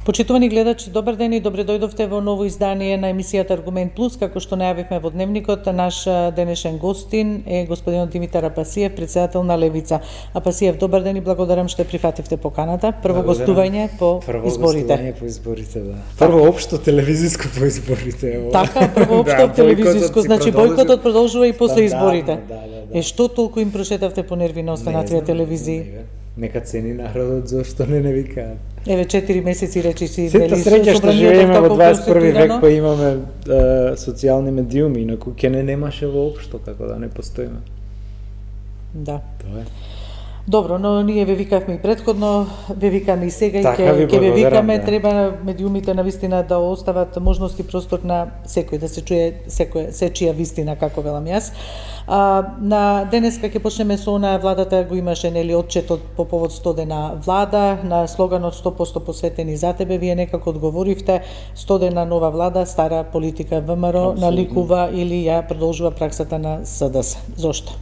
Почитувани гледачи, добар ден и добре дојдовте во ново издание на емисијата Аргумент Плюс. Како што најавивме во дневникот, наш денешен гостин е господинот Димитар Апасиев, председател на Левица. Апасиев, добар ден и благодарам што прифативте поканата. Прво гостување по изборите. Гостување по изборите, да. Прво општо телевизиско по изборите. Така, прво општо телевизиско, значи бојкотот продолжува и после изборите. Да. Што толку им прошетавте по нерви на останативе телевизии? Нека цени народот, зошто не викаат. Еве 4 месеци речи си Сета среќа што живееме во 21 век, па имаме социјални медиуми, инаку ќе не немаше воопшто како да не постоиме. Да. Тоа е. Добро, но ние ве викавме и предходно, ве викаме и сега и Така, ќе ве викаме, да. треба медиумите навистина да остават можност и простор на секој да се чуе сечија вистина, како велам јас. На денеска ќе почнеме со она, владата го имаше нели отчетот по повод 100 дена влада, на слоганот 100% посветени за тебе, вие некако одговоривте 100 дена нова влада, стара политика ВМРО наликува или ја продолжува праксата на СДС. Зошто?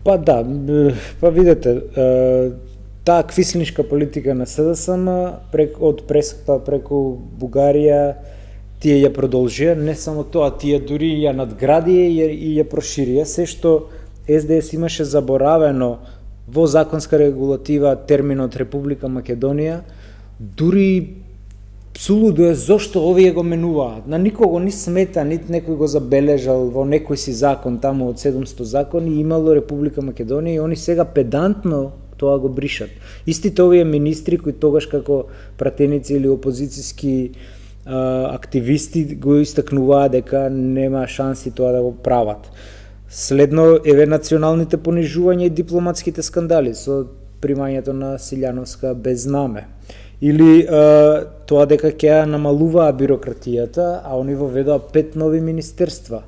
Па да, па видете, таа квислнишка политика на СДСМ од Преспа преку Бугарија, тие ја продолжија, не само тоа, тие дури ја надградија и ја проширија, се што СДС имаше заборавено во законска регулатива терминот Република Македонија, дури сулудо е зошто овие го менуваат. На никого ни смета, нит некој го забележал во некој си закон таму од 700 закони имало Република Македонија и они сега педантно тоа го бришат. Истите овие министри кои тогаш како пратеници или опозициски активисти го истакнуваа дека нема шанси тоа да го прават. Следно еве националните понижувања и дипломатските скандали со примањето на Силјановска без знаме. Или тоа дека ќе намалуваа бирократијата, а они воведоа 5 нови министерства.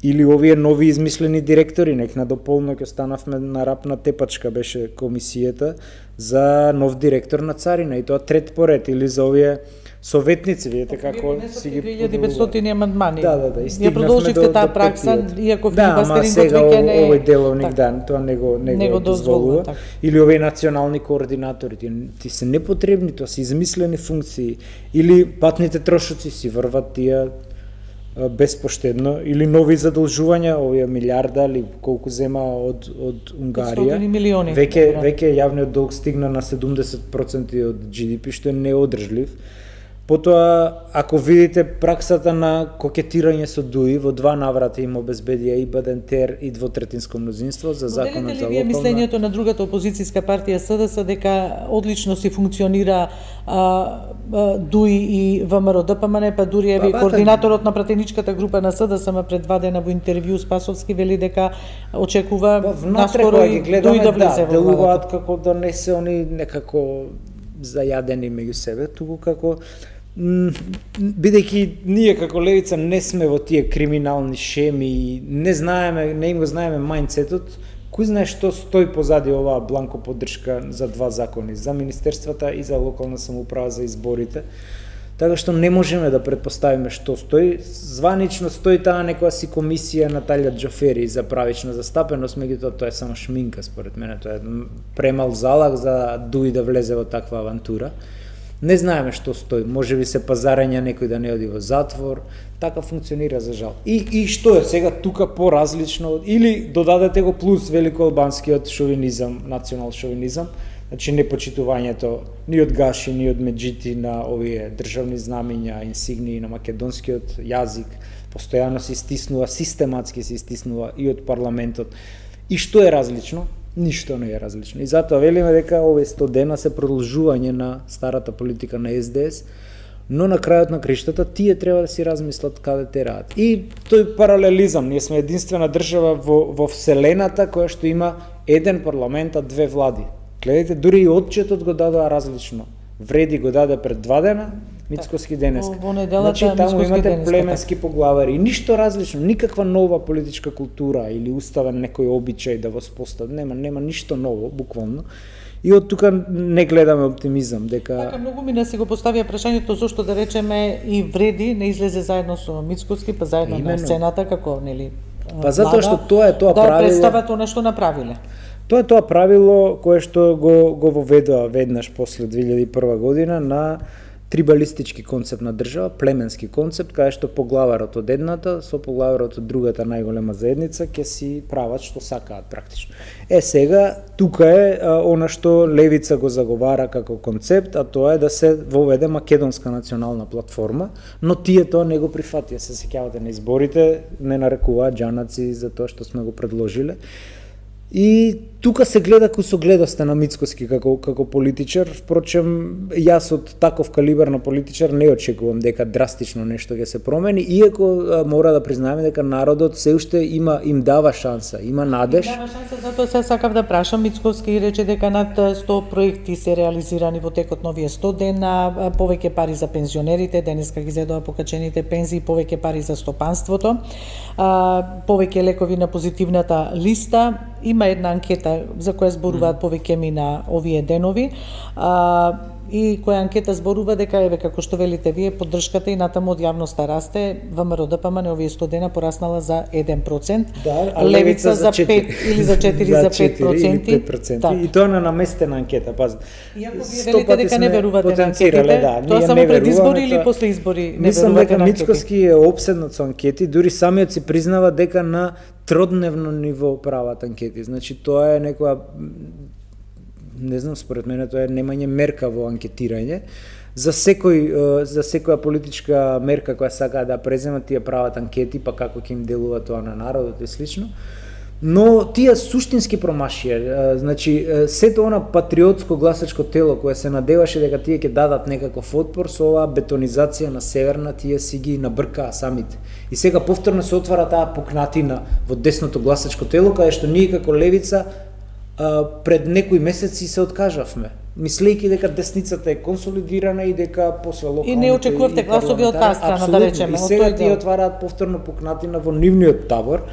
Или овие нови измислени директори, нек на дополно ќе останавме на рапна тепачка беше комисијата за нов директор на царина и тоа трет поред, или за овие советници, видите како си ги 2500 амандмани. Да, ја продолживте таа пракса, иако филибастерингот веќе не овој деловник дан, тоа не го дозволува. Или овие национални координатори, ти се непотребни, тоа се измислени функции. Или патните трошоци си врват тие безпоштедно, или нови задолжувања, овие милиарда или колку зема од Унгарија. Веќе јавниот долг стигна на 70% од GDP, што е неодржлив. Потоа, ако видите праксата на кокетирање со ДУИ, во 2 наврата им обезбедија и БДНТР и двотретинско мнозинство за законот за локална. Вие мислењето на другата опозицијска партија СДС дека одлично си функционира ДУИ и ВМРО ДПМН, па дури еви координаторот на пратеничката група на СДСМ пред 2 дена во интервју Спасовски вели дека очекува наскоро и ДУИ да влезе во делуваат како да не се они некако зајадени меѓу себе, туку како бидејќи ние како Левица не сме во тие криминални шеми, не им го знаеме мајндсетот, кој знае што стои позади оваа бланко поддршка за 2 закони, за министерствата и за локална самоуправа за изборите. Така што не можеме да предпоставиме што стои. Званично стои таа некоја си комисија Наталја Џофери за правична застапеност, меѓутоа тоа е само шминка според мене, тоа е премал залог за ДУИ да влезе во таква авантура. Не знаеме што стои, можеби се пазарења некој да не оди во затвор, така функционира за жал. И што е сега тука поразлично, или додадете го плюс великоалбанскиот шовинизам, национал шовинизам, значи непочитувањето ни од Гаши, ни од Меджити на овие државни знамиња, инсигнии на македонскиот јазик, постојано се стиснува, систематски се стиснува и од парламентот. И што е различно? Ништо не е различно. И затоа велиме дека овие 100 дена се продолжување на старата политика на СДС, но на крајот на криштата тие треба да си размислат каде тераат. И тој паралелизам, ние сме единствена држава во вселената која што има еден парламент, а 2 влади. Гледайте, дури и отчетот го дадоа различно. Вреди го даде пред 2 дена, Мицкоски денеска. Значи таму имате племенски поглавари и ништо различно, никаква нова политичка култура или уставен некој обичај да воспостави, нема ништо ново, буквално. И од тука не гледаме оптимизам дека така многу ми си го поставија прашањето зошто да речеме и Вреди не излезе заедно со Мицкоски, па заедно на сцената како нели. Па затоа што тоа правило да представат она што направиле. Тоа правило кое што го воведоа веднаш после 2001 година на трибалистички концепт на држава, племенски концепт, каде што поглаварот од едната со поглаварот од другата најголема заедница ќе си прават што сакаат практично. Сега тука е она што левица го заговара како концепт, а тоа е да се воведе македонска национална платформа, но тие тоа не го прифатија. Се сеќавате на изборите, не нарекуваат џанаци за тоа што сме го предложиле. И тука се гледа со гледоста на Мицкоски како политичар, впрочем јас од таков калибар на политичар не очекувам дека драстично нешто ќе се промени, иако мора да признаеме дека народот се уште им дава шанса, има надеж. Дава шанса, затоа се сакав да прашам. Мицковски рече дека над 100 проекти се реализирани во текот на овие 100 дена, повеќе пари за пензионерите, денеска ги зедоа покачените пензии, повеќе пари за стопанството, повеќе лекови на позитивната листа. Има една анкета за која зборуваат повеќе ми на овие денови, и која анкета зборува дека еве како што велите вие, поддршката и натаму од јавноста расте. ВМРО ДПМН овие 100 дена пораснала за 1%, левица за 5 или за 4 за 5%. Да. И тоа на наместена анкета, пази. Иако вие велите дека не верувате на анкетите, тоа само пред избори или после избори не мислам верувате дека на анкети? Мицкоски е опседнат со анкети, дури самиот си признава дека на тродневно ниво прават анкети. Значи тоа е некоја, не знам, според мене тоа е немање мерка во анкетирање. За секоја политичка мерка која сакаат да преземат, тие прават анкети, па како ќе им делува тоа на народот и слично. Но тие суштински промашија, значи сето она патриотско гласачко тело кое се надеваше дека тие ќе дадат некаков отпор, со оваа бетонизација на Северна тие си ги набркаа самите. И сега повторно се отвара таа пукнатина во десното гласачко тело, каде што ние како левица пред некои месеци се откажавме, мислејќи дека десницата е консолидирана и дека после локалните и не очекувавте гласови од таа страна, да речеме. И сега тие отвараат повторно пукнатина во нивниот табор,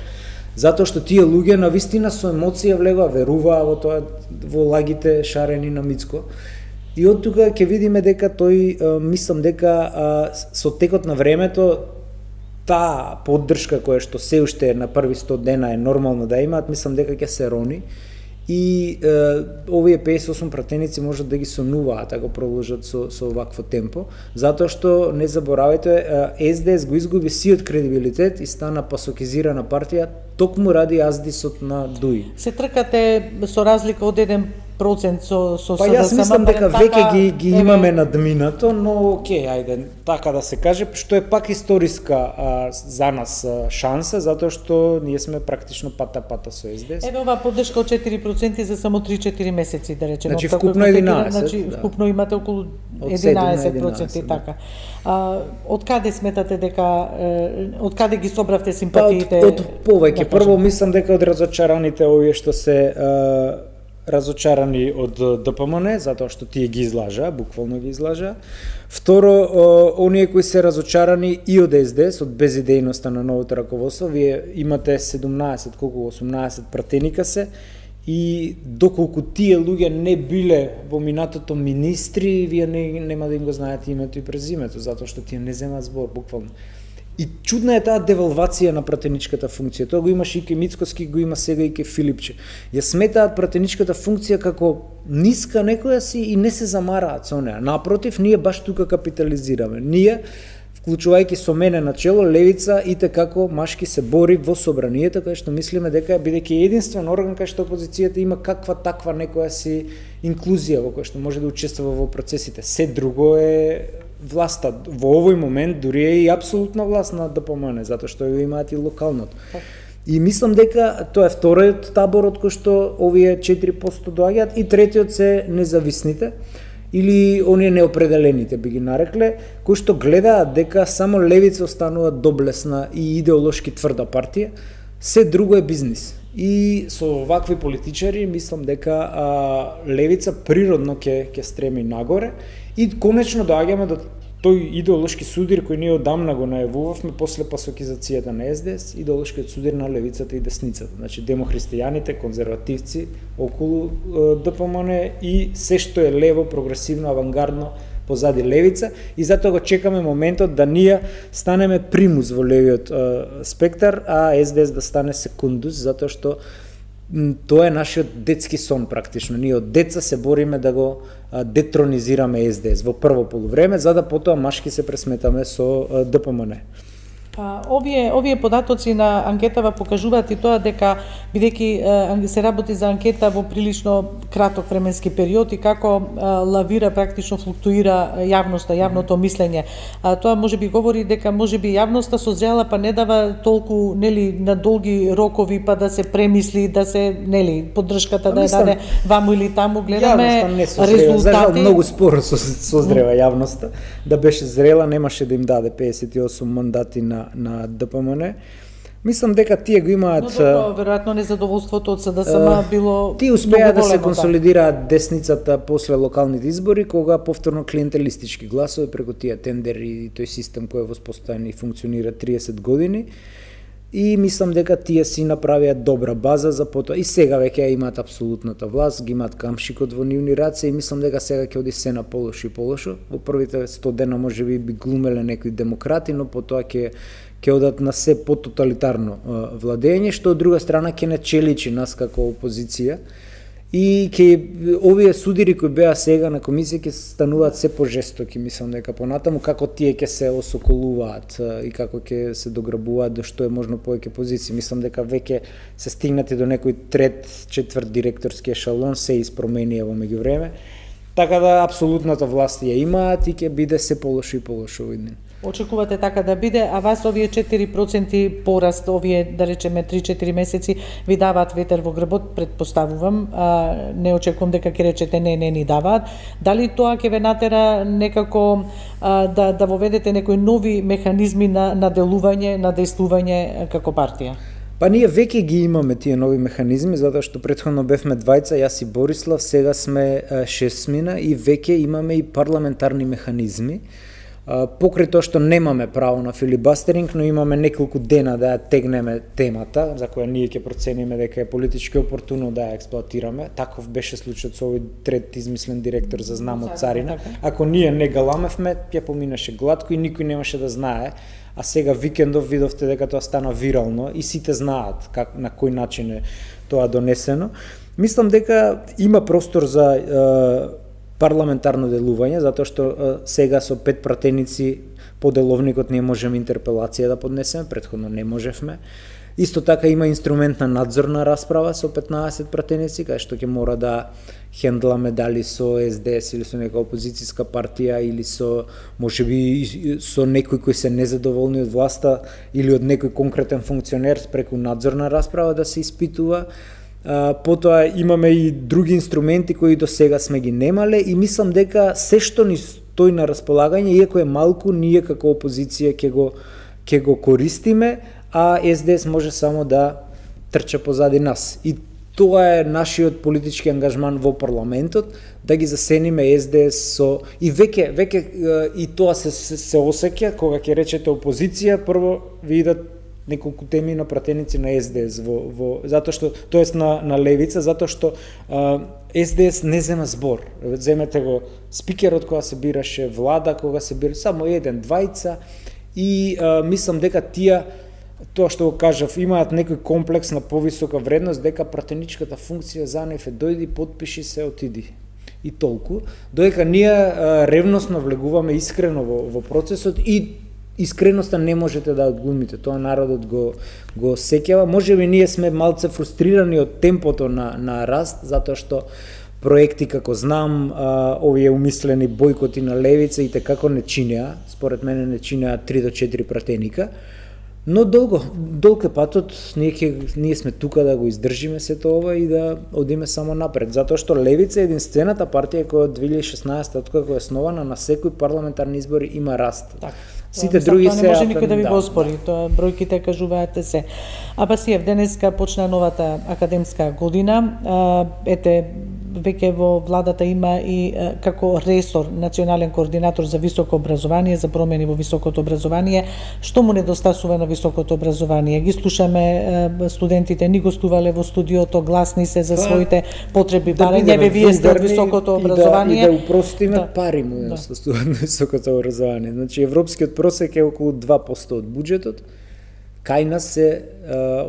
затоа што тие луѓе навистина со емоција влегоа, веруваа во тоа, во лагите шарени на Мицко. И од тука ќе видиме дека тој, мислам дека со текот на времето таа поддршка која што се уште на први 100 дена е нормално да имаат, мислам дека ќе се рони. И овие 58 пратеници можат да ги сонуваат ако продолжат со овакво темпо, затоа што не заборавајте, СДС го изгуби сиот кредибилитет и стана пасокизирана партија токму ради аздисот на ДУИ. Се тркате со разлика од 1% со Па јас мислам дека веќе ги имаме надминато, но окей, ајде, така да се каже, што е пак историска за нас шанса, затоа што ние сме практично пата со СДС. Еве оваа поддршка од 4% за само 3-4 месеци, да речеме. Значи вкупно 11, значи да. Вкупно имате околу 11%, така. Од каде сметате дека од каде ги собравте симпатиите? Од повеќе. Прво мислам дека од разочараните овие што се разочарани од ДПМН, затоа што тие ги излажаа, буквално ги излажаа. Второ, оние кои се разочарани и од СДС, од безидејноста на новото раководство, вие имате 17, колку 18 пратеника се, и доколку тие луѓе не биле во минатото министри, вие нема да им го знаете името и презимето, затоа што тие не земаат збор, буквално. И чудна е таа девалвација на пратеничката функција. Тоа го имаше и ке Мицкоски, го има сега и ке Филипче. Ја сметаат пратеничката функција како ниска некоја си и не се замараат со неа. Напротив, ние баш тука капитализираме. Ние, вклучувајќи со мене на чело, левица и како машки се бори во собранието, кај што мислиме дека бидејќи единствен орган кај што опозицијата има каква таква некоја си инклузија во која што може да учествува во процесите. Се друго е власта. Во овој момент дури е и апсолутна власт на ДПМН, затоа што ја имаат и локалното. И мислам дека тоа е вториот табор од кој што овие 4% доаѓаат, и третиот се независните или оние неопределените би ги нарекле, кои што гледаат дека само левица останува доблесна и идеолошки тврда партија, се друго е бизнис. И со вакви политичари мислам дека левица природно ќе стреми нагоре и конечно доаѓаме до тој идеолошки судир кој ние одамна го најавувавме после пасокизацијата на СДС, идеолошкиот судир на левицата и десницата. Значи демохристијаните, конзервативци околу ДПМН и се што е лево, прогресивно, авангардно позади левица, и затоа го чекаме моментот да ние станеме примус во левиот спектар, а СДС да стане секундус, затоа што тоа е нашиот детски сон практично. Ние од деца се бориме да го детронизираме СДС во прво полувреме, за да потоа машки се пресметаме со ДПМН. Овие податоци на анкетава покажуваат и тоа дека бидејќи се работи за анкета во прилично краток временски период и како лавира, практично флуктуира јавното мислење. Тоа можеби говори дека можеби јавноста созрела па не дава толку на долги рокови па да се премисли, да се поддршката да ја даде ваму или таму. Гледаме резултати. Многу споро созрева јавноста. Да беше зрела немаше да им даде 58 мандати на ДПМН. Мислам дека тие го имаат... Но добро, веројатно незадоволството од СДСМ било тие успеа да се консолидираат десницата после локалните избори, кога повторно клиентелистички гласови преку тие тендери и тој систем кој е воспоставен и функционира 30 години. И мислам дека тие си направија добра база за потоа. И сега веќе имаат апсолутната власт, ги имаат камшикот во нивни раце и мислам дека сега ќе оди се на полошо и полошо. Во првите 100 дена можеби би глумеле некои демократи, но потоа ќе одат на се пототалитарно владење, што од друга страна ќе не челичи нас како опозиција. И овие судири кои беа сега на комисија ќе стануваат се пожестоки, мислам дека понатаму како тие ќе се осоколуваат и како ќе се дограбуваат до што е можно повеќе позиции. Мислам дека веќе се стигнати до некој трет, четврт директорски ешалон, се испроменија во меѓувреме. Така да апсолутната власт ја имаат и ќе биде се полошо и полошо во иднина. Очекувате така да биде, а вас овие 4% пораст, овие да речеме 3-4 месеци ви даваат ветер во грбот, предпоставувам, не очекувам дека ќе речете не ни даваат. Дали тоа ќе ве натера некако да воведете некои нови механизми на делување, на действување како партија? Па ние веќе ги имаме тие нови механизми, затоа што претходно бевме двајца, јас и Борислав, сега сме 6 и веќе имаме и парламентарни механизми. Покрај тоа што немаме право на филибастеринг, но имаме неколку дена да ја тегнеме темата, за која ние ќе процениме дека е политички опортуно да ја експлоатираме. Таков беше случајот со овој трет измислен директор за Знамо царина. Ако ние не галамевме, ќе поминеше глатко и никој немаше да знае. А сега викендов видовте дека тоа стана вирално и сите знаат на кој начин е тоа донесено. Мислам дека има простор за парламентарно делување, затоа што сега со 5 пратеници по деловникот ние можеме интерпелација да поднесеме, претходно не можевме. Исто така има инструмент на надзорна расправа со 15 пратеници, кај што ќе мора да хендламе дали со СДС или со нека опозицијска партија или со можеби со некои кои се незадоволни од власта или од некој конкретен функционер преку надзорна расправа да се испитува. Потоа имаме и други инструменти кои до сега сме ги немале и мислам дека се што ни стои на располагање, иако е малку, ние како опозиција ќе го користиме, а СДС може само да трча позади нас. И тоа е нашиот политички ангажман во парламентот, да ги засениме СДС со... И веќе и тоа се осеќа, кога ќе речете опозиција, прво ви идат неколку теми на пратеници на СДС затоа што тоест на левица, затоа што СДС не зема збор. Земете го спикерот кога се бираше, влада кога се бираше, само еден, двајца и мислам дека тие тоа што го кажав, имаат некој комплекс на повисока вредност, дека пратеничката функција за нив е дојди, потпиши се, отиди. И толку. Додека ние ревносно влегуваме искрено во процесот и искреноста не можете да одглумите, тоа народот го сеќава. Можеби ние сме малце фрустрирани од темпото на раст, затоа што проекти како знам, овие умислени бојкоти на левица и како не чинеа, според мене не чинеа 3 до 4 пратеника, но долг е патот, ние сме тука да го издржиме сето ова и да одиме само напред, затоа што левица е единствената партија која од 2016 откако е основана на секој парламентарни избори има раст. Сите други се... Не може никој да ви го оспори, тоа бројките кажуваат се. А Басиев, денеска почна новата академска година. Ете, веќе во владата има и како ресор национален координатор за високо образование, за промени во високото образование. Што му недостасува на високото образование? Ги слушаме студентите, ни гостувале во студиото, гласни се за своите потреби, барања вие сте од високото образование. И да упростиме пари му недостасува на високото образование. Значи европскиот просек е околу 2% од буџетот. Кај нас се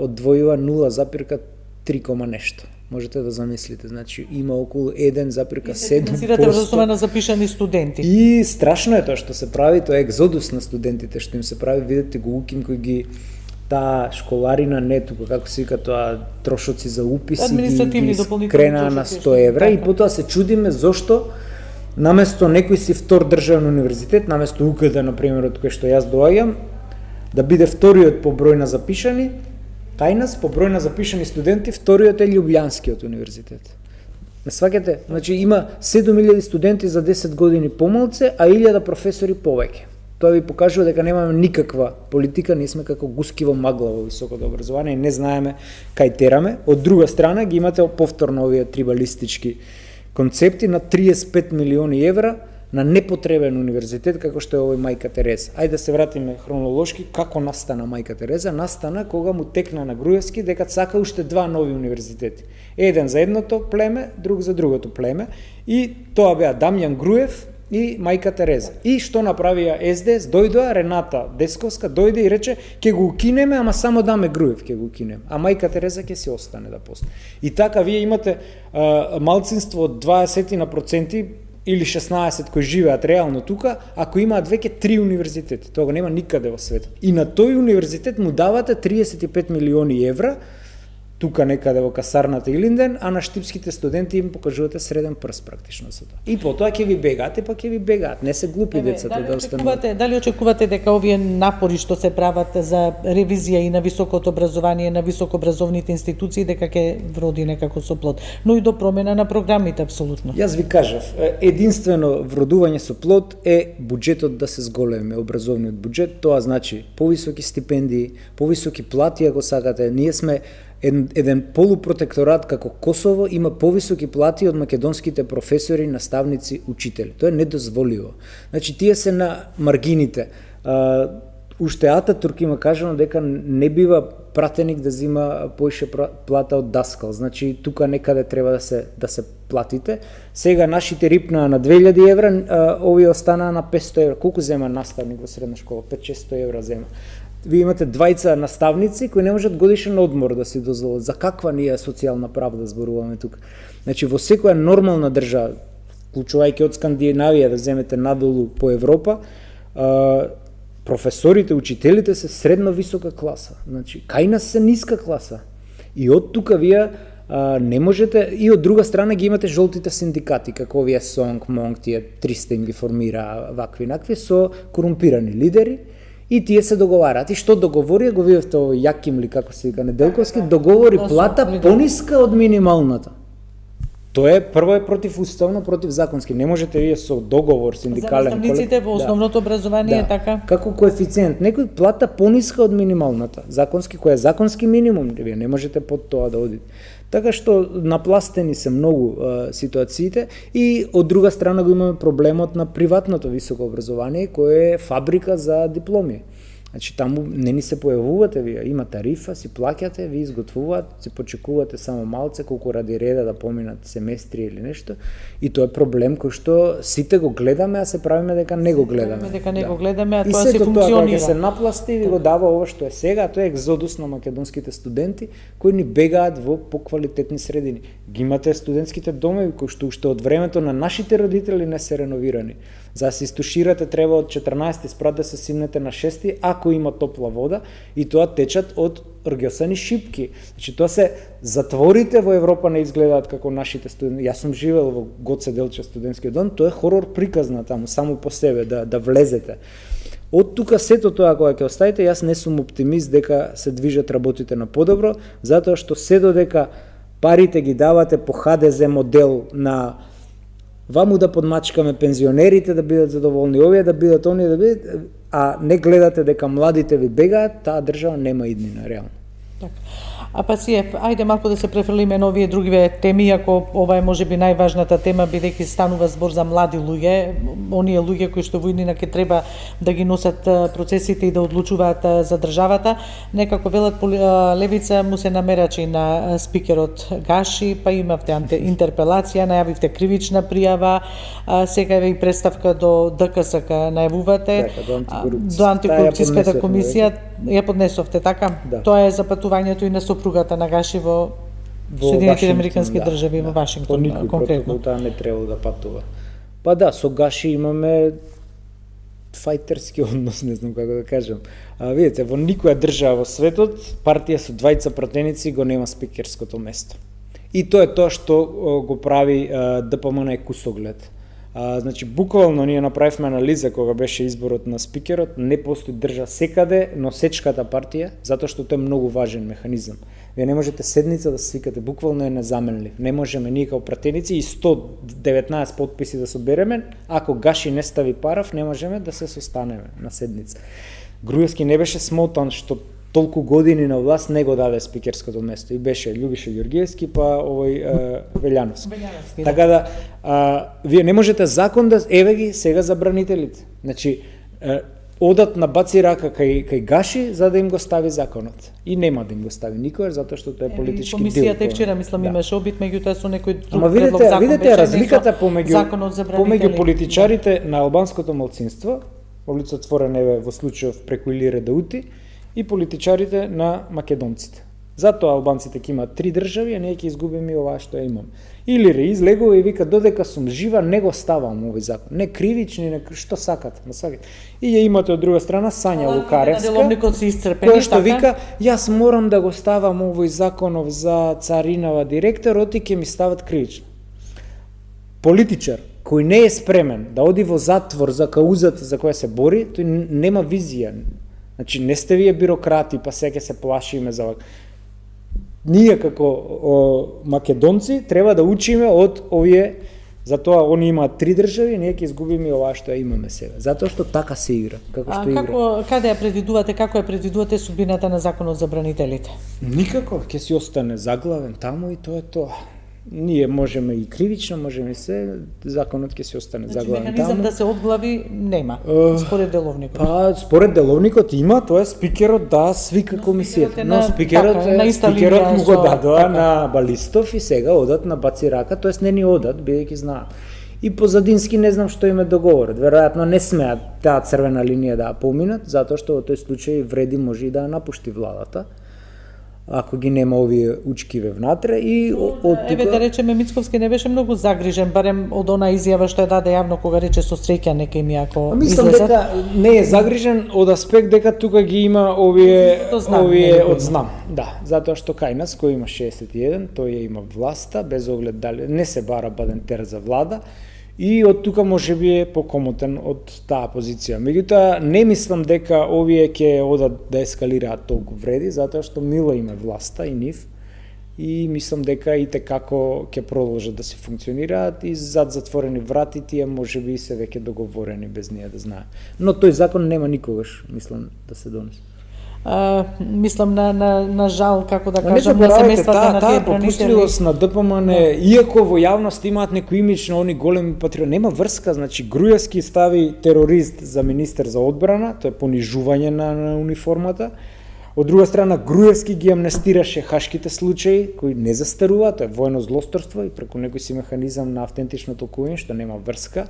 одвојува 0,3% 3 кома нешто. Можете да замислите, значи има околу 1,7%. Финансирате врз основа на запишани студенти. И страшно е тоа што се прави, тоа е екзодус на студентите што им се прави, видите го уким кој ги таа школарина не тука, како се вика тоа, трошоци за уписи, административни ги дополнителни крена на трошоци, 100 евра и така. потоа се чудиме зошто наместо некој си втор државен универзитет, наместо УКД, например, од кој што јас доаѓам, да биде вториот по број на запишани, кај нас по број на запишани студенти вториот е Лјубљанскиот универзитет. Не сваќате? Значи има 7000 студенти за 10 години помалце, а 1000 професори повеќе. Тоа ви покажува дека немаме никаква политика, ние сме како гуски во магла во високото образование и не знаеме кај тераме. Од друга страна ги имате повторно овие трибалистички концепти на 35 милиони евра на непотребен универзитет како што е овој Мајка Тереза. Ајде да се вратиме хронолошки како настана Мајка Тереза. Настана кога му текна на Груевски дека сака уште 2 нови универзитети. Еден за едното племе, друг за другото племе, и тоа беа Дамјан Груев и Мајка Тереза. И што направија СДС? Дојдоа Рената Десковска, дојде и рече ќе го укинеме, ама само Даме Груев ќе го укинеме, а Мајка Тереза ќе си остане да постои. И така вие имате малцинство од 20% или 16 кои живеат реално тука, ако имаат веќе 3 универзитети. Тоа го нема никаде во светот. И на тој универзитет му давате 35 милиони евра, тука некаде во касарната Илинден, а на штипските студенти им покажувате среден прст практично со тоа. И потоа ќе ви бегаат, па ќе ви бегаат. Не се глупи децата да останат. Дали очекувате дека овие напори што се прават за ревизија и на високото образование, на високообразовните институции, дека ќе вроди некако со плод, но и до промена на програмите апсолутно. Јас ви кажав, единствено вродување со плод е буџетот да се зголеми, образовниот буџет, тоа значи повисоки стипендии, повисоки плати ако сакате. Ние сме еден полупротекторат како Косово, има повисоки плати од македонските професори, наставници, учители. Тоа е недозволиво. Значи тие се на маргините. Уште Ататурк има кажано дека не бива пратеник да зима поише плата од даскал. Значи тука некаде треба да се платите. Сега нашите рипнаа на 2000 евра, овие останаа на 500 евра. Колку зема наставник во средна школа? 5-600 евра зема. Вие имате двајца наставници кои не можат годишен одмор да си дозволат. За каква ние социјална правда зборуваме тука? Значи во секоја нормална држава, вклучувајќи од Скандинавија да земете надолу по Европа, професорите, учителите се средно висока класа. Значи кај нас се ниска класа. И од тука вие не можете, и од друга страна ги имате жолтите синдикати, како овие Сонг, Монг, тие 300 им ги формира вакви-накви, со корумпирани лидери, и тие се договараат. И што договори, го видовте овој Јаким ли како се вика Неделковски, договори плата пониска од минималната. Тоа е прво е противуставно, противзаконски. Не можете вие со договор синдикален за наставниците во основното образование така. Како коефициент, некој плата пониска од минималната, законски кој е законски минимум, вие не можете под тоа да одите. Така што напластени се многу ситуациите и од друга страна го имаме проблемот на приватното високо образование кој е фабрика за дипломи. Значи таму не ни се појавувате вие, има тарифа, си плаќате, ви изготвуваат, си почекувате само малце колку ради реда да поминат семестри или нешто, и тоа е проблем кој што сите го гледаме, а се правиме дека не го гледаме. Дека не го гледаме, а и тоа се функционира. И се напласти и ви го дава ова што е сега, тоа е екзодус на македонските студенти кои ни бегаат во поквалитетни средини. Ги имате студентските домови кои што уште од времето на нашите родители не се реновирани. За да се истуширате треба од 14 спрат да се симнете на 6 ако има топла вода, и тоа течат од ргјосани шипки. Значи тоа се затворите во Европа не изгледаат како нашите студенти. Јас сум живел во Гоце Делчев студентски дом, тоа е хорор приказна таму само по себе да влезете. Од тука сето тоа кога ќе оставите, јас не сум оптимист дека се движат работите на подобро, затоа што се додека парите ги давате по ХДЗ модел на ваму да подмачкаме пензионерите да бидат задоволни, овие да бидат, оние да бидат, а не гледате дека младите ви бегаат, таа држава нема иднина реално. Така. А Пасиев, ајде малку да се префрлиме на овие другиве теми, иако ова е можеби најважната тема, бидејќи станува збор за млади луѓе, оние луѓе кои што во иднина ќе треба да ги носат процесите и да одлучуваат за државата. Некако велат левица му се намерачи на спикерот Гаши, па имавте интерпелација, најавивте кривична пријава, сега е и представка до ДКСК најавувате, до антикорупцијската комисија ја поднесовте, така? Да. Тоа е за патувањето и на сопругата на Гаши во во Соединетите Вашингтон, американски држави, во Вашингтон, По никој конкретно. протокол таа не требало да патува. Па да, со Гаши имаме фајтерски однос, не знам како да кажам. Видите, во никоја држава во светот партија со двајца пратеници го нема спикерското место. И тоа е тоа што го прави ДПМН кусоглед. Значи, буквално ние направивме анализа кога беше изборот на спикерот, не постои држава секаде носечката партија, затоа што тоа е многу важен механизам. Вие не можете седница да свикате, буквално е незаменлив. Не можеме ние како пратеници и 119 потписи да собереме, ако Гаши не стави параф, не можеме да се состанеме на седница. Груевски не беше смотан што толку години на власт не го даде спикерското место и беше Љубиша Ѓоргиевски па овој Велјановски. Така да вие не можете закон да еве ги сега забранителите. Значи одат на баци рака кај Гаши за да им го стави законот. И нема да им го стави никој затоа што тоа е политички дел. Комисијата и вчера мислам имаше обид, меѓутоа со некој друг Ама предлог закон. видите разликата помеѓу политичарите на албанското малцинство, олицетворен еве во случајов преку Илире Даути, и политичарите на македонците. Затоа албанците ќе имаат 3 држави, а ние ќе изгубиме оваа што ја имаме. Илире излегува и вика додека сум жива не го ставам овој закон. Не кривични, не што сакате, ма сакате. И ја имате од друга страна Сања Лукаревска, која што вика јас морам да го ставам овој законов за царинава директорот и ќе ми стават кривично. Политичар кој не е спремен да оди во затвор за каузата за која се бори, тој нема визија. Значи, не сте вие бюрократи, па сега се плашиме за вака. Ние како македонци треба да учиме од овие, затоа они имаат 3 држави, ние ќе изгубиме оваа што ја имаме сега. Затоа што така се игра, како што игра. Каде ја предвидувате, како ја предвидувате судбината на законот за бранителите? Никако, ќе си остане заглавен таму и тоа е тоа. Ние можеме и кривично, можеме и се, законот ќе си остане заглавен таму. Механизам да се одглави нема, според деловникот. Па, според деловникот има, тоа е спикерот да свика комисијата. Но спикерот му го дадоа на Балистов и сега одат на баци рака, тоест не ни одат, бидејќи знаат. И позадински не знам што им е договорот. Веројатно не смеат таа црвена линија да ја поминат, затоа што во тој случај вреди може и да ја напушти владата, ако ги нема овие учкиве внатре и од тука... Еве да речеме Мицковски не беше многу загрижен, барем од она изјава што ја даде јавно кога рече со среќа нека им ако мислам излезат. Дека не е загрижен од аспект дека тука ги има овие од знам. Да, затоа што кај нас кој има 61, тој ја има власта без оглед дали не се бара Бадентер за влада. И од тука може би е покомотен од таа позиција. Меѓутоа, не мислам дека овие ќе одат да ескалираат толку вреди, затоа што мило име власта и нив, и мислам дека и како ќе продолжат да се функционираат и зад затворени врати тие може би се веќе договорени без ние да знаат. Но тој закон нема никогаш, мислам, да се донесе. Мислам на жал, како да кажам, на семејствата на тие попустливост на ДПМН, иако во јавност имаат некој имидж на они големи патриоти, нема врска, значи Груевски стави терорист за министер за одбрана, тоа е понижување на униформата. Од друга страна Груевски ги амнестираше хашките случаи кои не застаруваат, тоа е воено злосторство и преку некој си механизам на автентично толкување што нема врска.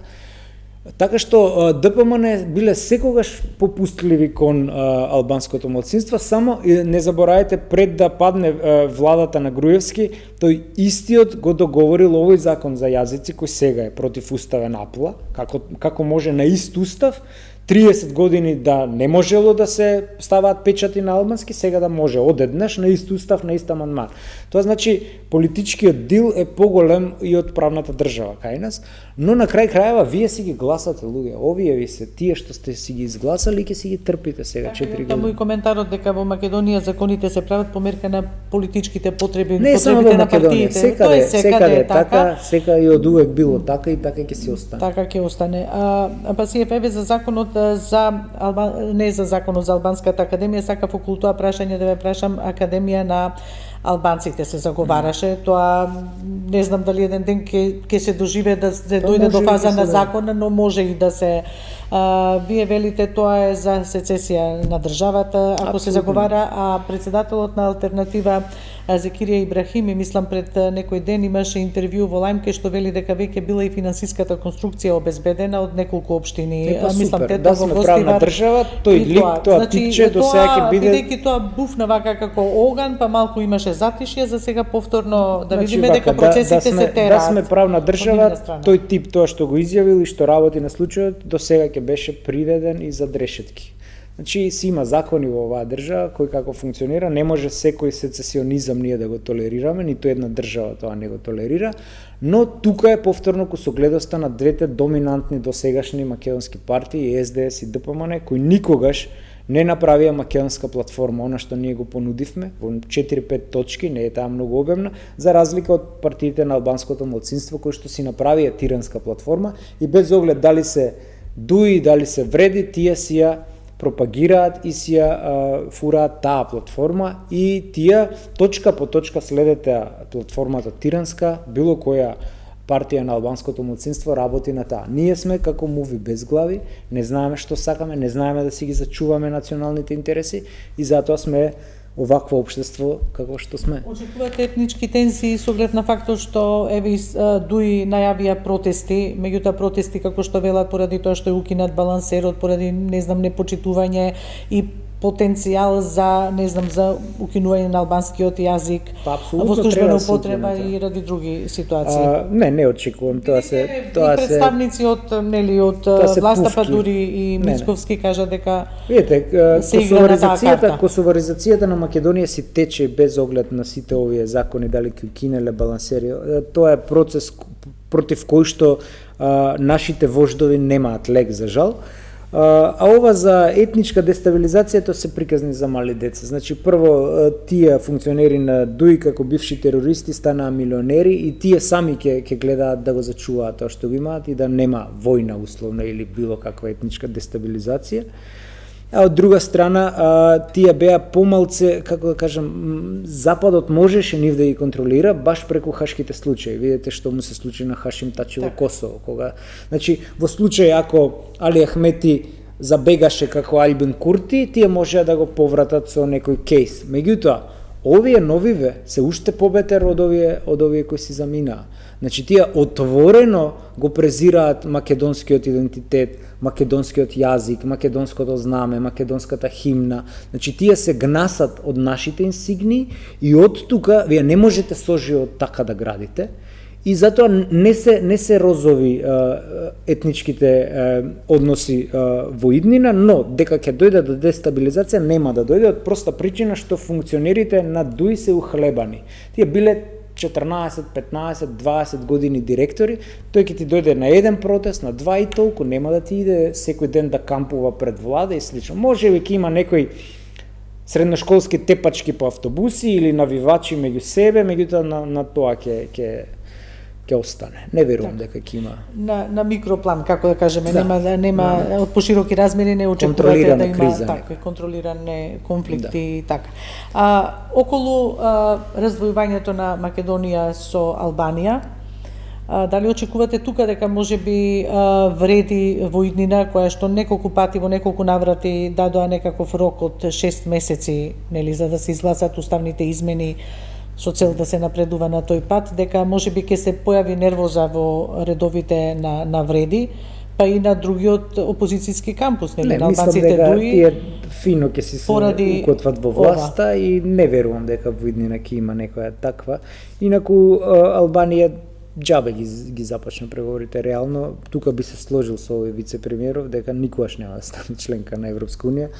Така што ДПМН биле секогаш попустливи кон албанското малцинство, само не заборавајте пред да падне владата на Груевски, тој истиот го договорил овој закон за јазици кој сега е противуставен апла, како може на ист устав 30 години да не можело да се ставаат печати на албански, сега да може одеднаш на ист устав, на ист амандман. Тоа значи политичкиот дил е поголем и од правната држава кај нас, но на крај крајава вие си ги гласате луѓе, овие ви се тие што сте си ги изгласали и ќе си ги трпите сега 4 години. Таму и коментарот дека во Македонија законите се прават по мерка на политичките потреби, не само во на партиите. Секаде е така, секаде и од увек било така и така ќе си остане. Така ќе остане. Па си еве за законот не за законот за албанската академија, сакав околу тоа прашање да ве прашам, академија на албанците се заговараше, тоа не знам дали еден ден ќе се доживее да се дојде до фаза на закона, но може и да се вие велите тоа е за сецесија на државата, ако се заговара, а председателот на алтернатива Зекирија Ибрахим, и мислам пред некој ден имаше интервју во Лајм кај што вели дека веќе била и финансиската конструкција обезбедена од неколку општини. Мислам супер, да сме правна држава, тој лик, тоа типче до сега ќе биде... Бидејќи тоа буфна вака како оган, па малку имаше затишје, за сега повторно да видиме дека вака, процесите се тераат. Да сме правна држава, тој тип тоа што го изјавил и што работи на случајот, до сега ќе беше приведен и зад решетки. Значи, си има закони во оваа држава кој како функционира, не може секој сецесионизам ние да го толерираме, ниту една држава тоа не го толерира, но тука е повторно ко согледоста на двете доминантни досегашни македонски партии, СДС и ДПМН, кои никогаш не направија македонска платформа, она што ние го понудивме во 4-5 точки, не е таа многу обемна, за разлика од партиите на албанското малцинство кои што си направија тиранска платформа и без оглед дали се дуи, дали се вреди, тие си ја пропагираат и си ја фураат таа платформа и тие точка по точка следете платформата тиранска, било која партија на албанското малцинство работи на таа. Ние сме како муви без глави, не знаеме што сакаме, не знаеме да си ги зачуваме националните интереси и затоа сме овакво општество како што сме. Очекувате етнички тензии со оглед на фактот што еве дуи најавија протести, меѓутоа протести како што велат поради тоа што е укинат балансерот, поради непочитување и потенцијал за за укинување на албанскиот јазик во службена употреба и ради други ситуации. Не очекувам, тоа се представници од власта па дури и Мицковски кажа дека видите, косоваризацијата на Македонија си тече без оглед на сите овие закони дали ќе укинеле балансери. Тоа е процес против кој што нашите вождови немаат лек за жал. А ова за етничка дестабилизација тоа се приказни за мали деца. Значи прво тие функционери на ДУИ како бивши терористи станаа милионери и тие сами ќе гледаат да го зачуваат тоа што го имаат и да нема војна условна или било каква етничка дестабилизација. А од друга страна, тие беа помалце, како да кажам, Западот можеше нив да ги контролира баш преку хашките случаи. Видете што му се случи на Хашим Тачи во Косово. Значи, во случај ако Али Ахмети забегаше како Альбин Курти, тие можеа да го повратат со некој кейс. Меѓутоа, овие новиве се уште побетер од овие кои си заминаа. Значи, тие отворено го презираат македонскиот идентитет, македонскиот јазик, македонското знаме, македонската химна. Значи, тие се гнасат од нашите инсигни и од тука вие не можете со живот така да градите. И затоа не се розови етничките односи во иднина, но дека ќе дојде до дестабилизација нема да дојде од проста причина што функционерите на ДУИ се ухлебани. Тие биле 14, 15, 20 години директори, тој ќе ти дојде на еден протест, на два и толку, нема да ти иде секој ден да кампува пред влада и слично. Може би ќе има некој средношколски тепачки по автобуси или навивачи меѓу себе, меѓутоа на тоа ќе остане. Не верувам дека ќе има на микроплан, како да кажеме, нема од пошироки размери не очекувате да има такви контролирани конфликти така. Околу раздвојувањето на Македонија со Албанија, дали очекувате тука дека можеби вреди во иднина која што неколку пати во неколку наврати дадоа некаков рок од 6 месеци, нели, за да се изгласат уставните измени со цел да се напредува на тој пат, дека можеби ќе се појави нервоза во редовите на вреди, па и на другиот опозицијски кампус, нели, на албанците ДУИ. Тие фино ќе се укотват во власта и не верувам дека во иднина ќе има некоја таква. Инаку Албанија џабе ги започна преговорите реално. Тука би се сложил со овој вице-премиеров дека никогаш нема да стане членка на Европска унија.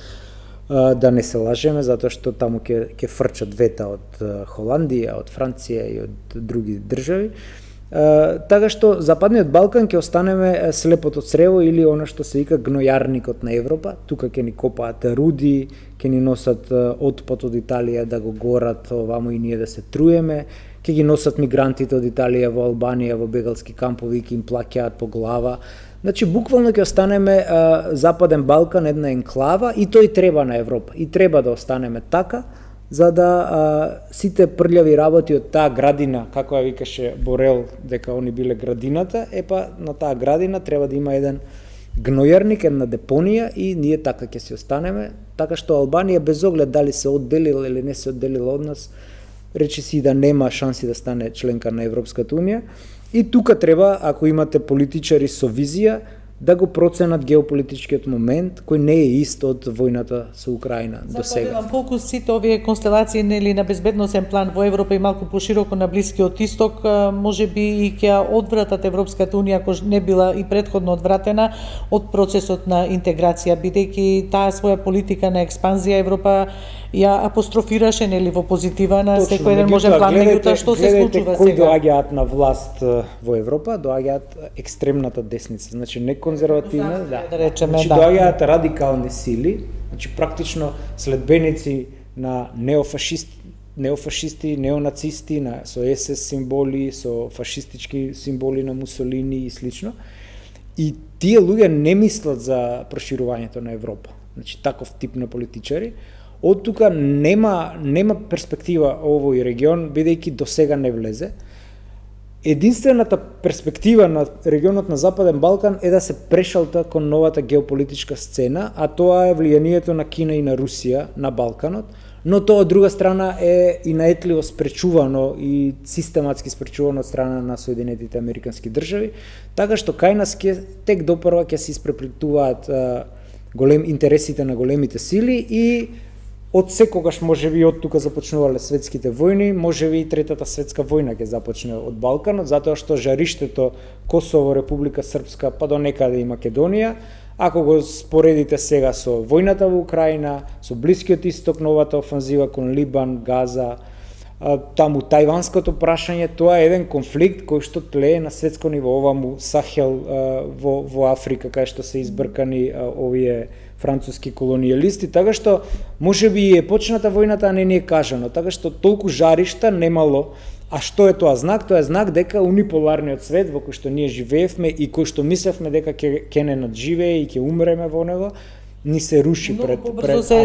Да не се лажеме, затоа што таму ќе фрчат вета од Холандија, од Франција и од други држави. Така што Западниот Балкан ќе останеме слепото црево или она што се вика гнојарникот на Европа. Тука ќе ни копаат руди, ќе ни носат отпад од Италија да го горат овамо и ние да се труеме, ќе ги носат мигрантите од Италија во Албанија во бегалски кампови и ќе им плаќаат по глава. Значи, буквално ќе останеме Западен Балкан една енклава и тој треба на Европа. И треба да останеме така, за да сите прљави работи од таа градина, како ја викаше Борел, дека они биле градината, на таа градина треба да има еден гнојарник, една депонија и ние така ќе се останеме. Така што Албанија без оглед дали се одделила или не се одделила од нас, речиси да нема шанси да стане членка на Европската унија. И тука треба, ако имате политичари со визија, да го проценат геополитичкиот момент, кој не е ист од војната со Украина до сега. Затоа колку сите овие констелации нели на безбедносен план во Европа и малку пошироко на Блискиот исток, можеби и ќе одвратат Европската унија, кој не била и претходно одвратена од процесот на интеграција, бидејќи таа своја политика на експанзија Европа ја апострофираше нели во позитивна, секој еден можен план, меѓутоа што се случува сега? Кои доаѓаат на власт во Европа, доаѓаат екстремната десница, значи не конзервативна, да речеме, значи доаѓаат радикални сили, значи практично следбеници на неофашисти, неонацисти, со СС символи, со фашистички символи на Мусолини и слично. И тие луѓе не мислат за проширувањето на Европа. Значи таков тип на политичари. Од тука нема перспектива овој регион, бидејќи до сега не влезе. Единствената перспектива на регионот на Западен Балкан е да се прешалта кон новата геополитичка сцена, а тоа е влијанието на Кина и на Русија на Балканот, но тоа од друга страна е и наетливо спречувано и систематски спречувано од страна на Соединетите Американски држави, така што кај нас тек допрва ќе се испреплетуваат интересите на големите сили и од секогаш можеби од тука започнувале светските војни, можеби и третата светска војна ќе започне од Балканот, затоа што жариштето Косово, Република Српска, па до некаде и Македонија, ако го споредите сега со војната во Украина, со Блискиот исток, новата офанзива кон Либан, Газа, таму тајванското прашање, тоа е еден конфликт кој што тлее на светско ниво, оваму Сахел во Африка, кај што се избркани овие француски колонијалисти, така што можеби е почната војната, а не е кажано, така што толку жаришта немало. А што е тоа знак? Тоа е знак дека униполарниот свет во кој што ние живеевме и кој што мислевме дека ќе не надживее и ќе умреме во него, ни се руши пред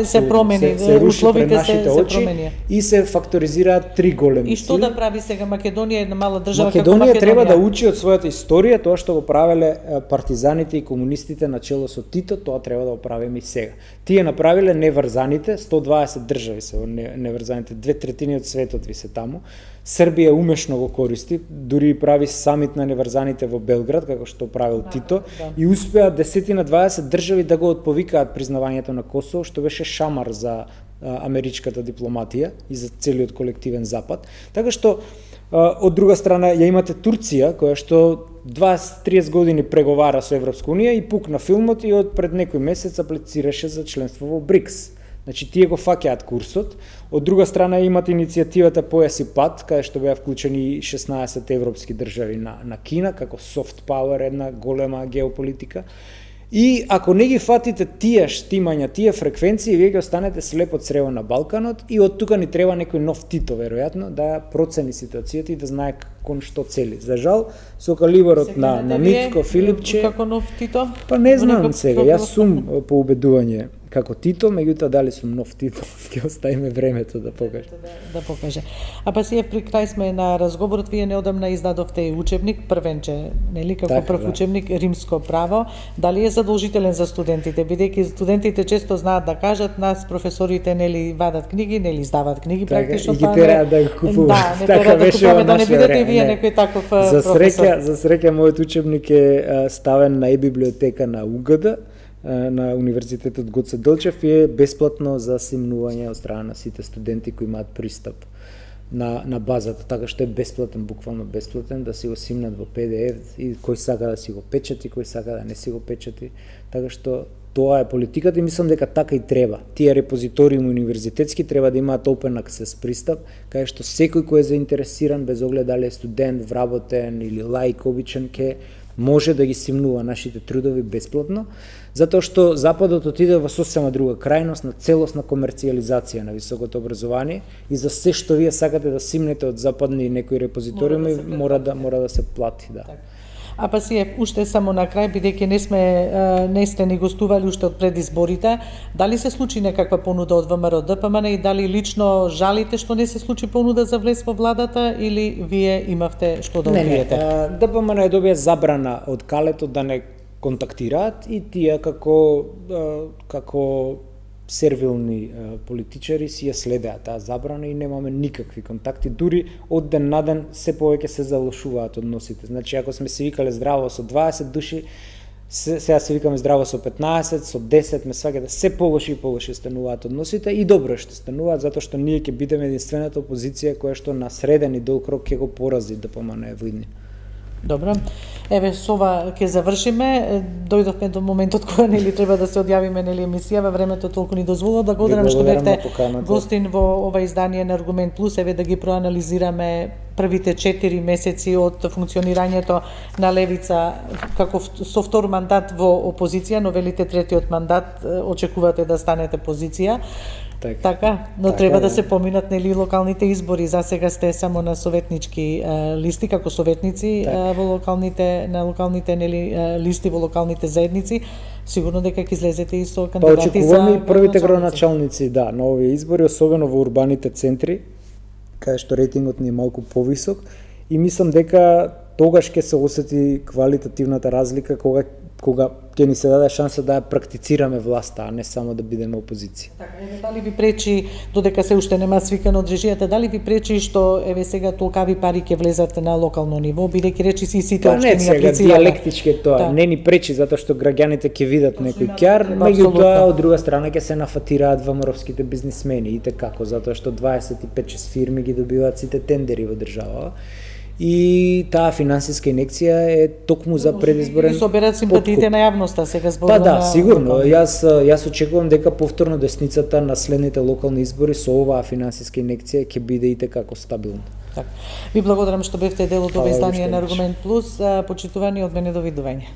се промени, се руши пред нашите се очи промени. И се факторизираат три големи И што сили. да прави сега Македонија, една мала држава Македонија треба да учи од својата историја, тоа што го правеле партизаните и комунистите на чело со Тито, тоа треба да го правиме и сега. Тие направиле неврзаните, 120 држави се во неврзаните, 2/3 од светот ви се таму. Србија умешно го користи, дури прави самит на неврзаните во Белград, како што правил Тито, и успеа 10-20 држави да го отповикаат признавањето на Косово, што беше шамар за америчката дипломатија и за целиот колективен Запад. Така што, од друга страна, ја имате Турција, која што 20-30 години преговара со Европска унија и пукна филмот и од пред некој месец аплицираше за членство во БРИКС. Значи, тие го фаќаат курсот. Од друга страна имате иницијативата Појас и пат, каде што беа вклучени 16 европски држави на Кина, како soft power, една голема геополитика. И ако не ги фатите тие штимања, тие фреквенции, вие ќе останете слепо црево на Балканот и од тука ни треба некој нов Тито, веројатно, да процени ситуацијата и да знае кон што цели. За жал, со калибарот на Мицко, Филипче... Како нов Тито? Па не знам сега, јас сум по убедување како Тито, меѓутоа дали сум нов Тито, ќе оставиме времето да покаже. Да покаже. А па си при крај сме на разговорот, вие неодамна издадовте и учебник, првенче, нели, како така, прв учебник Римско право. Дали е задолжителен за студентите, бидејќи студентите често знаат да кажат, нас професорите нели вадат книги, нели издаваат книги практично, и ги тераат да го купуваат. Да, не така да купуваме, да не бидете вие некој таков професор. За среќа мојот учебник е ставен на e-библиотека на УГД, на Универзитетот Гоце Делчев и е бесплатно за симнување од страна на сите студенти кои имаат пристап на базата, така што е бесплатен, буквално бесплатен, да си го симнат во PDF и кој сака да си го печати, кој сака да не си го печати, така што тоа е политиката и мислам дека така и треба. Тие репозиториуми универзитетски треба да имаат open access пристап, каде што секој кој е заинтересиран, без оглед дали е студент, вработен или лаик, обичен, ке може да ги симнува нашите трудови бесплатно, затоа што Западот отиде во сосема друга крајност на целосна комерцијализација на високото образование и за се што вие сакате да симнете од западни некои репозиториуми мора да се плати, да. А па си уште само на крај, бидејќи не сте ни гостували уште од пред изборите, дали се случи некаква понуда од ВМРО ДПМН и дали лично жалите што не се случи понуда за влез во владата или вие имавте што да одбиете? Не, ДПМН е добија забрана од Калето да не контактираат и тие како сервилни политичари си ја следеат таа забрана и немаме никакви контакти. Дури од ден на ден се повеќе се залошуваат односите. Значи, ако сме се викале здраво со 20 души, сега се викаме здраво со 15, со 10, ме сваќате, се полоши и полоши стануваат односите и добро што стануваат, затоа што ние ќе бидеме единствената опозиција која што на среден и долг рок ќе го порази ДПМН во иднина. Добро. Еве со ова ќе завршиме. Дојдовме до моментот кога нели треба да се одјавиме нели емисија, времето толку ни дозволува. Благодарам што бевте гостин во ова издание на Аргумент Плюс. Еве да ги проанализираме првите 4 месеци од функционирањето на Левица како со втор мандат во опозиција, но велите третиот мандат очекувате да станете позиција. Така, но треба да се поминат нели локалните избори. За сега сте само на советнички листи како советници во локалните нели листи во локалните заедници. Сигурно дека ќе излезете и со кандидати за очекуваме и првите градоначалници, на овие избори, особено во урбаните центри, каде што рейтингот ни е малку повисок, и мислам дека тогаш ќе се осети квалитативната разлика кога ќе ни се даде шанса да ја практицираме власта, а не само да бидеме опозиција. Така, дали ви пречи, додека се уште нема свикано од режијата, дали ви пречи што сега толкави пари ќе влезат на локално ниво, бидејќи речи сите општини аплицираат? Не, сега диалектички е тоа, не ни пречи затоа што граѓаните ќе видат некој ќар, меѓутоа од друга страна ќе се нафатираат ВМРО-вските бизнисмени и како, затоа што 25-6 фирми ги добиваат сите тендери во држава. И таа финансиска инекција е токму за предизборен. И соберат симпатиите на јавноста сега зборува. Сигурно. Јас очекувам дека повторно десницата на следните локални избори со оваа финансиска инекција ќе биде и како стабилна. Ви благодарам што бевте дел од ова издание на Аргумент Плюс. Почитувани, од мене довидување.